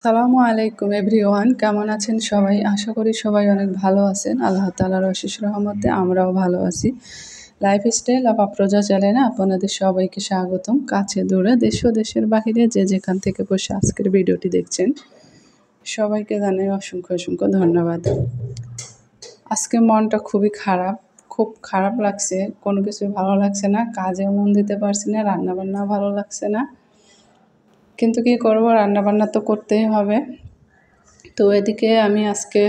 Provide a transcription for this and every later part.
সালামু আলাইকুম এভরিওয়ান, কেমন আছেন সবাই? আশা করি সবাই অনেক ভালো আছেন। আল্লাহ তাআলার অশেষ রহমতে আমরাও ভালো আছি। লাইফস্টাইল অফ আফরোজা চ্যানেলে আপনাদের সবাইকে স্বাগতম। কাছে দূরে দেশ ও দেশের বাহিরে যে যেখান থেকে বসে আজকের ভিডিওটি দেখছেন, সবাইকে জানাই অসংখ্য অসংখ্য ধন্যবাদ। আজকে মনটা খুবই খারাপ, খুব খারাপ লাগছে। কোনো কিছু ভালো লাগছে না, কাজেও মন দিতে পারছি না, রান্নাবান্নাও ভালো লাগছে না। কিন্তু কী করব, রান্নাবান্না তো করতেই হবে। তো এদিকে আমি আজকে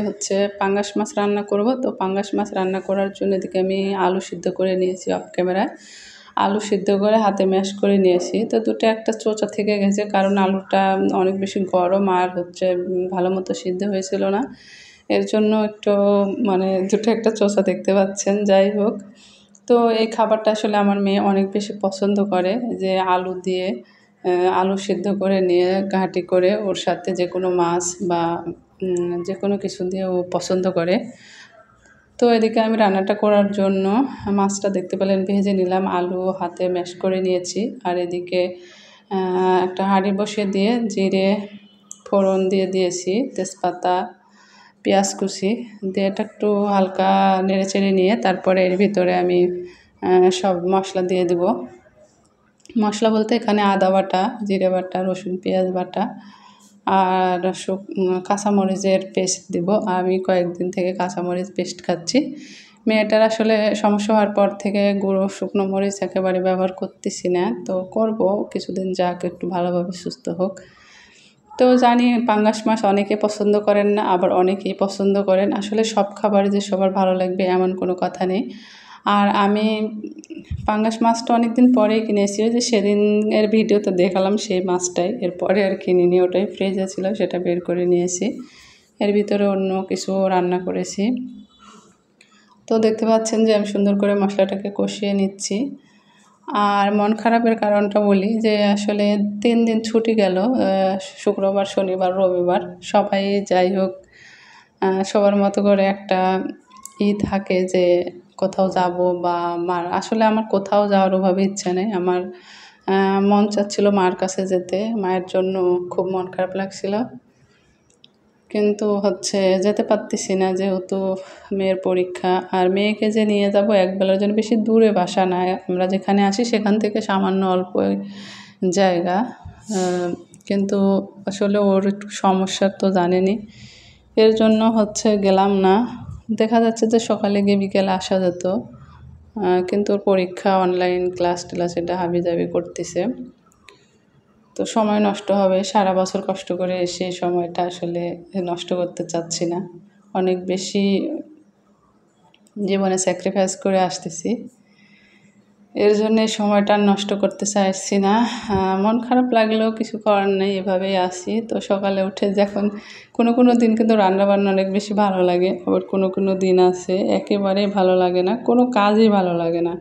পাঙ্গাস মাছ রান্না করব। তো পাঙ্গাস মাছ রান্না করার জন্য এদিকে আমি আলু সিদ্ধ করে নিয়েছি অফ ক্যামেরায়। আলু সিদ্ধ করে হাতে ম্যাশ করে নিয়েছি। তো দুটো একটা চোচা থেকে গেছে, কারণ আলুটা অনেক বেশি গরম আর ভালো মতো সিদ্ধ হয়েছিল না। এর জন্য একটু দুটো একটা চোচা দেখতে পাচ্ছেন। যাই হোক, তো এই খাবারটা আসলে আমার মেয়ে অনেক বেশি পছন্দ করে, যে আলু দিয়ে আলু সিদ্ধ করে নিয়ে ঘাঁটি করে ওর সাথে যে কোনো মাছ বা যে কোনো কিছু দিয়ে ও পছন্দ করে। তো এদিকে আমি রান্নাটা করার জন্য মাছটা দেখতে পেলেন ভেজে নিলাম, আলু হাতে ম্যাশ করে নিয়েছি। আর এদিকে একটা হাঁড়ি বসিয়ে দিয়ে জিরে ফোড়ন দিয়ে দিয়েছি, তেজপাতা, পেঁয়াজ কুচি দিয়ে এটা একটু হালকা নেড়েচেড়ে নিয়ে তারপরে এর ভিতরে আমি সব মশলা দিয়ে দেব। মশলা বলতে এখানে আদা বাটা, জিরে বাটা, রসুন পেঁয়াজ বাটা আর কাঁচামরিচের পেস্ট দিব। আমি কয়েকদিন থেকে কাঁচামরিচ পেস্ট খাচ্ছি। মেয়েটার আসলে সমস্যা হওয়ার পর থেকে গুঁড়ো শুকনো মরিচ একেবারে ব্যবহার করতেছি না। তো করব, কিছুদিন যাক, একটু ভালোভাবে সুস্থ হোক। তো জানি পাঙ্গাস মাছ অনেকে পছন্দ করেন না, আবার অনেকেই পছন্দ করেন। আসলে সব খাবার যে সবার ভালো লাগবে এমন কোনো কথা নেই। আর আমি পাঙ্গাস মাছটা অনেক দিন পরেই কিনেছি, ওই যে সেদিনের ভিডিওতে দেখালাম সেই মাছটাই। এরপরে আর কিনিনি, ওটাই ফ্রিজে ছিল, সেটা বের করে নিয়েছি। এর ভিতরে অন্য কিছু রান্না করেছি। তো দেখতে পাচ্ছেন যে আমি সুন্দর করে মশলাটাকে কষিয়ে নিচ্ছি। আর মন খারাপের কারণটা বলি, যে আসলে 3 দিন ছুটি গেল, শুক্রবার, শনিবার, রবিবার। সবাই যাই হোক, সবার মতো করে একটা থাকে যে কোথাও যাব, বা আসলে আমার কোথাও যাওয়ার ওভাবে ইচ্ছা নেই। আমার মন চাচ্ছিল মার কাছে যেতে, মায়ের জন্য খুব মন খারাপ লাগছিল। কিন্তু যেতে পারতেছি না, যেহেতু মেয়ের পরীক্ষা। আর মেয়েকে যে নিয়ে যাব একবেলার জন্য, বেশি দূরে বাসা না, আমরা যেখানে আসি সেখান থেকে সামান্য অল্প জায়গা। কিন্তু আসলে ওর একটু সমস্যা তো জানেনই, এর জন্য গেলাম না। দেখা যাচ্ছে যে সকালে গিয়ে বিকেলে আসা যেত, কিন্তু ওর পরীক্ষা, অনলাইন ক্লাস টেলাস, এটা হাবিজাবি করতেছে। তো সময় নষ্ট হবে, সারা বছর কষ্ট করে এসে সময়টা আসলে নষ্ট করতে চাচ্ছি না। অনেক বেশি জীবনে স্যাক্রিফাইস করে আসতেছি, এর জন্য সময়টা নষ্ট করতে চাইছি না। মন খারাপ লাগলেও কিছু করার নেই, এভাবেই আসি। তো সকালে উঠে যখন কোনো দিন কিন্তু রান্নাবান্না অনেক বেশি ভালো লাগে, আবার কোনো দিন আছে একেবারেই ভালো লাগে না, কোনো কাজই ভালো লাগে না।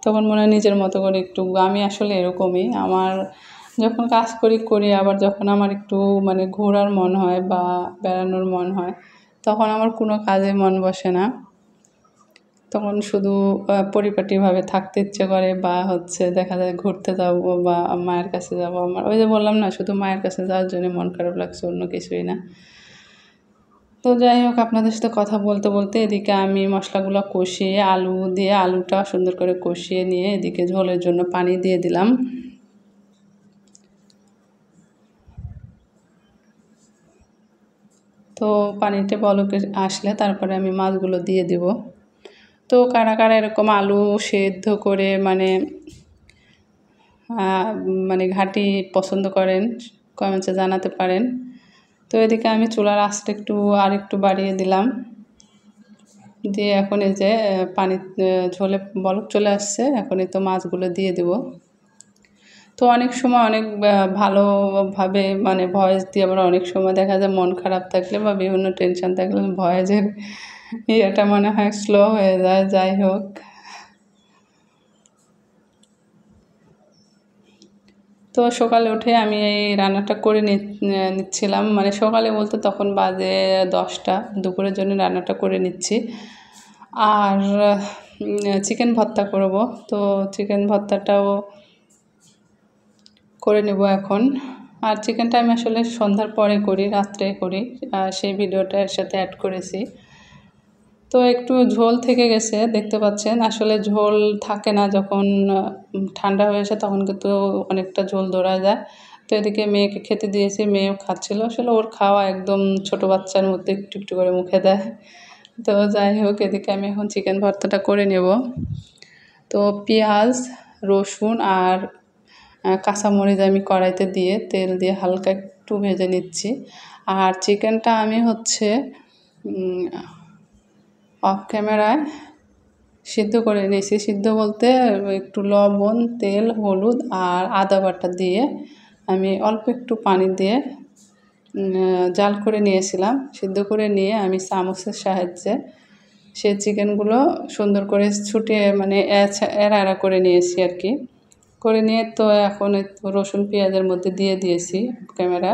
তখন মনে হয় নিজের মতো করে একটু, আমি আসলে এরকমই। আমার যখন কাজ করি, আবার যখন আমার একটু ঘোরার মন হয় বা বেড়ানোর মন হয়, তখন আমার কোনো কাজে মন বসে না। তখন শুধু পরিপাটিভাবে থাকতে ইচ্ছে করে, বা দেখা যায় ঘুরতে যাব বা মায়ের কাছে যাব। আমার ওই যে বললাম না, শুধু মায়ের কাছে যাওয়ার জন্য মন খারাপ লাগছে, অন্য কিছুই না। তো যাই হোক, আপনাদের সাথে কথা বলতে বলতে এদিকে আমি মশলাগুলো কষিয়ে আলুটা সুন্দর করে কষিয়ে নিয়ে এদিকে ঝোলের জন্য পানি দিয়ে দিলাম। তো পানিতে বলকে আসলে তারপরে আমি মাছগুলো দিয়ে দিব। তো কারা কারা এরকম আলু সেদ্ধ করে ঘাঁটি পছন্দ করেন, কমেন্টসে জানাতে পারেন। তো এদিকে আমি চুলার আঁচটা আরেকটু বাড়িয়ে দিলাম, দিয়ে এখন এই যে পানি ঝোলে বলক চলে আসছে, এখন এই তো মাছগুলো দিয়ে দেব। তো অনেক সময় অনেক ভালোভাবে ভয়েস দিয়ে, আবার অনেক সময় দেখা যায় মন খারাপ থাকলে বা বিভিন্ন টেনশন থাকলে ভয়েসের ইয়েটা মনে হয় স্লো হয়ে যায়। যাই হোক, তো সকালে উঠে আমি এই রান্নাটা করে নিচ্ছিলাম, সকালে বলতে তখন বাজে 10টা, দুপুরের জন্য রান্নাটা করে নিচ্ছি। আর চিকেন ভর্তা করব, তো চিকেন ভর্তাটাও করে নেব এখন। আর চিকেনটা আমি আসলে সন্ধ্যার পরে করি, রাত্রে করি, সেই ভিডিওটা এর সাথে অ্যাড করেছি। তো একটু ঝোল থেকে গেছে দেখতে পাচ্ছেন, আসলে ঝোল থাকে না যখন ঠান্ডা হয়ে আসে, তখন কিন্তু অনেকটা ঝোল ধরা যায়। তো এদিকে মেয়েকে খেতে দিয়েছি, মেয়েও খাচ্ছিল। আসলে ওর খাওয়া একদম ছোট বাচ্চার মধ্যে একটু একটু করে মুখে দেয়। তো যাই হোক, এদিকে আমি এখন চিকেন ভর্তাটা করে নেব। তো পেঁয়াজ, রসুন আর কাঁচামরিচ আমি কড়াইতে দিয়ে তেল দিয়ে হালকা একটু ভেজে নিচ্ছি। আর চিকেনটা আমি হচ্ছে অফ ক্যামেরায় সিদ্ধ করে নিয়েছি। সিদ্ধ বলতে একটু লবণ, তেল, হলুদ আর আদা বাটা দিয়ে আমি অল্প একটু পানি দিয়ে জাল করে নিয়েছিলাম। সিদ্ধ করে নিয়ে আমি চামচের সাহায্যে সেই চিকেনগুলো সুন্দর করে ছুটে মানে এড়া করে নিয়েছি আর কি। করে নিয়ে তো এখন রসুন পেঁয়াজের মধ্যে দিয়ে দিয়েছি ক্যামেরা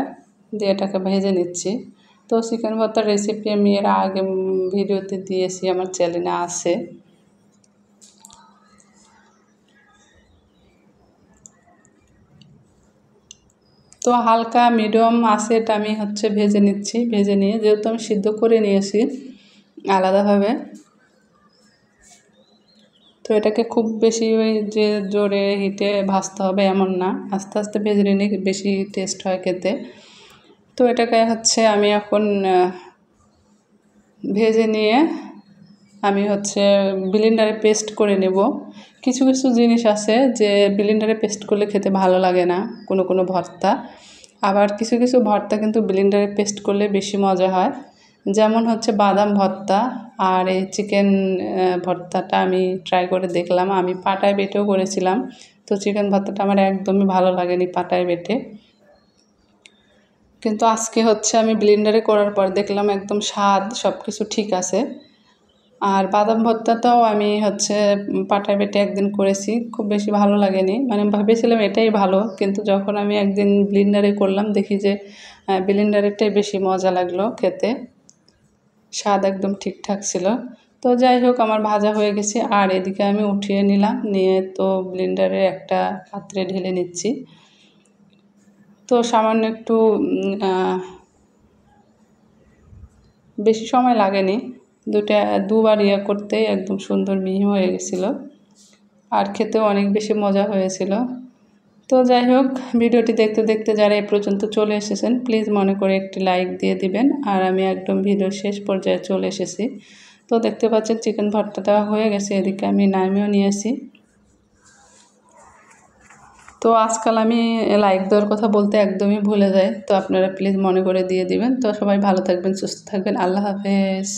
দিয়ে, এটাকে ভেজে নিচ্ছি। তো চিকেন ভর্তার রেসিপি আমি এর আগে ভিডিওতে দিয়েছি, আমার চ্যানেলে আছে। তো হালকা মিডিয়াম আছে এটা আমি হচ্ছে ভেজে নিচ্ছি। ভেজে নিয়ে যেহেতু আমি সিদ্ধ করে নিয়েছি আলাদাভাবে, তো এটাকে খুব বেশি ওই যে জোরে হিটে ভাজতে হবে এমন না, আস্তে আস্তে ভেজে নিলে বেশি টেস্ট হয় খেতে। তো এটাকে হচ্ছে আমি এখন ভেজে নিয়ে আমি হচ্ছে ব্লেন্ডারে পেস্ট করে নেব। কিছু কিছু জিনিস আছে যে ব্লেন্ডারে পেস্ট করলে খেতে ভালো লাগে না, কোনো কোনো ভর্তা। আবার কিছু কিছু ভর্তা কিন্তু ব্লেন্ডারে পেস্ট করলে বেশি মজা হয়। যেমন হচ্ছে বাদাম ভর্তা আর এই চিকেন ভর্তাটা আমি ট্রাই করে দেখলাম। আমি পাটায় বেটেও করেছিলাম। তো চিকেন ভর্তাটা আমার একদমই ভালো লাগেনি পাটায় বেটে, কিন্তু আজকে হচ্ছে আমি ব্লেন্ডারে করার পর দেখলাম একদম স্বাদ সব কিছু ঠিক আছে। আর বাদাম ভর্তাটাও আমি হচ্ছে পাটায় বেটে একদিন করেছি, খুব বেশি ভালো লাগেনি। মানে ভেবেছিলাম এটাই ভালো, কিন্তু যখন আমি একদিন ব্লেন্ডারে করলাম দেখি যে ব্লেন্ডারেরটাই বেশি মজা লাগলো খেতে, স্বাদ একদম ঠিকঠাক ছিল। তো যাই হোক, আমার ভাজা হয়ে গেছে আর এদিকে আমি উঠিয়ে নিলাম, নিয়ে তো ব্লেন্ডারে একটা পাত্রে ঢেলে নিচ্ছি। তো সামান্য একটু বেশি সময় লাগেনি, দুবার করতেই একদম সুন্দর মিহি হয়ে গেছিলো আর খেতেও অনেক বেশি মজা হয়েছিল। তো যাই হোক, ভিডিওটি দেখতে দেখতে যারা এই পর্যন্ত চলে এসেছেন প্লিজ মনে করে একটি লাইক দিয়ে দিবেন। আর আমি একদম ভিডিওর শেষ পর্যায়ে চলে এসেছি। তো দেখতে পাচ্ছেন চিকেন ভর্তাটা হয়ে গেছে, এদিকে আমি নামিয়েও নিয়েছি। তো আজকাল আমি লাইক দেওয়ার কথা বলতে একদমই ভুলে যাই, তো আপনারা প্লিজ মনে করে দিয়ে দিবেন। তো সবাই ভালো থাকবেন, সুস্থ থাকবেন, আল্লাহ হাফেজ।